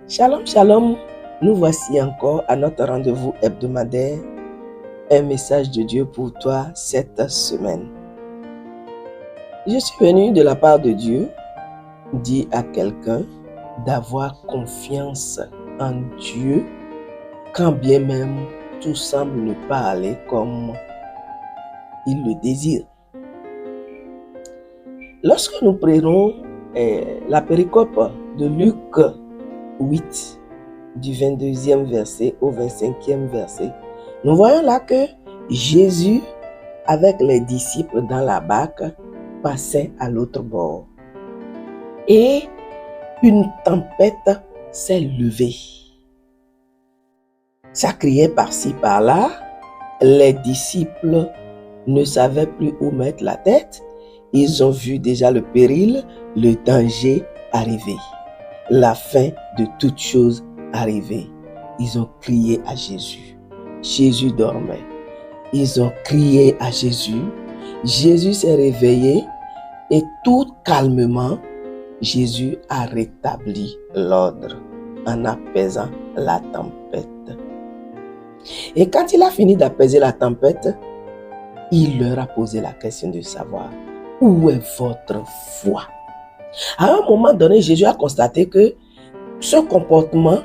Shalom, shalom. Nous voici encore à notre rendez-vous hebdomadaire. Un message de Dieu pour toi cette semaine. Je suis venu de la part de Dieu dire à quelqu'un d'avoir confiance en Dieu quand bien même tout semble ne pas aller comme il le désire. Lorsque nous prenons la péricope de Luc 8, du 22e verset au 25e verset, nous voyons là que Jésus, avec les disciples dans la barque, passait à l'autre bord. Et une tempête s'est levée. Ça criait par-ci, par-là. Les disciples ne savaient plus où mettre la tête. Ils ont vu déjà le péril, le danger arriver. La fin de toutes choses arriver. Ils ont crié à Jésus. Jésus dormait. Ils ont crié à Jésus. Jésus s'est réveillé et tout calmement, Jésus a rétabli l'ordre en apaisant la tempête. Et quand il a fini d'apaiser la tempête, il leur a posé la question de savoir où est votre foi. À un moment donné, Jésus a constaté que ce comportement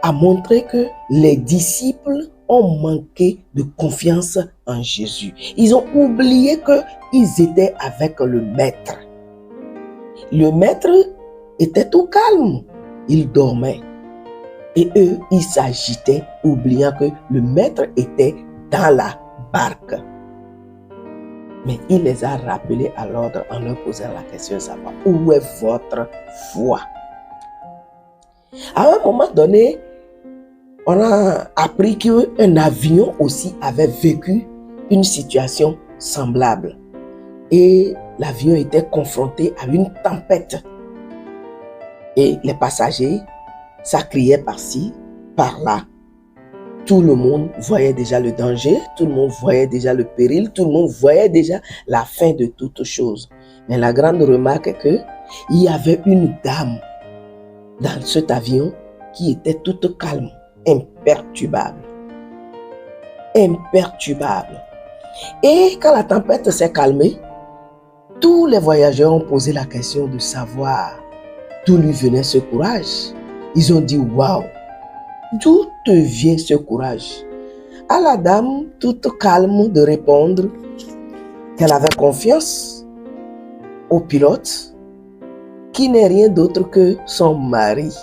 a montré que les disciples ont manqué de confiance en Jésus. Ils ont oublié qu'ils étaient avec le maître. Le maître était tout calme. Il dormait. Et eux, ils s'agitaient, oubliant que le maître était dans la barque. Mais il les a rappelés à l'ordre en leur posant la question de savoir où est votre foi. À un moment donné, on a appris qu'un avion aussi avait vécu une situation semblable. Et l'avion était confronté à une tempête. Et les passagers, ça criait par-ci, par-là. Tout le monde voyait déjà le danger, tout le monde voyait déjà le péril, tout le monde voyait déjà la fin de toutes choses. Mais la grande remarque est qu'il y avait une dame dans cet avion qui était toute calme, imperturbable. Imperturbable. Et quand la tempête s'est calmée, tous les voyageurs ont posé la question de savoir d'où lui venait ce courage. Ils ont dit « Waouh, d'où te vient ce courage ?» À la dame, toute calme, de répondre qu'elle avait confiance au pilote, qui n'est rien d'autre que son mari,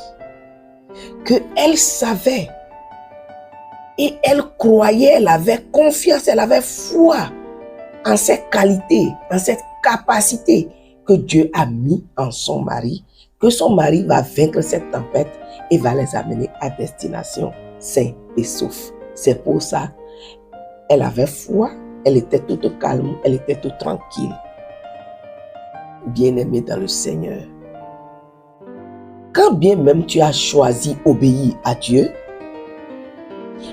qu'elle savait et elle croyait, elle avait confiance, elle avait foi en cette qualité, en cette capacité que Dieu a mis en son mari, que son mari va vaincre cette tempête et va les amener à destination sains et saufs. C'est pour ça, elle avait foi, elle était toute calme, elle était toute tranquille. Bien-aimée dans le Seigneur, quand bien même tu as choisi obéir à Dieu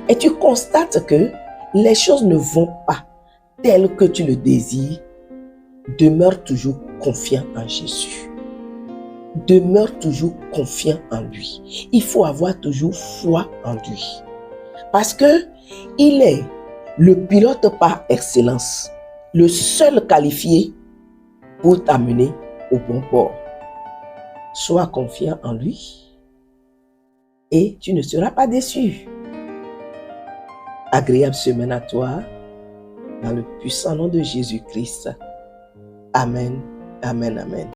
et tu constates que les choses ne vont pas telles que tu le désires, demeure toujours confiant en Jésus. Demeure toujours confiant en lui. Il faut avoir toujours foi en lui. Parce que il est le pilote par excellence, le seul qualifié pour t'amener au bon port. Sois confiant en lui et tu ne seras pas déçu. Agréable semaine à toi, dans le puissant nom de Jésus-Christ. Amen, amen, amen.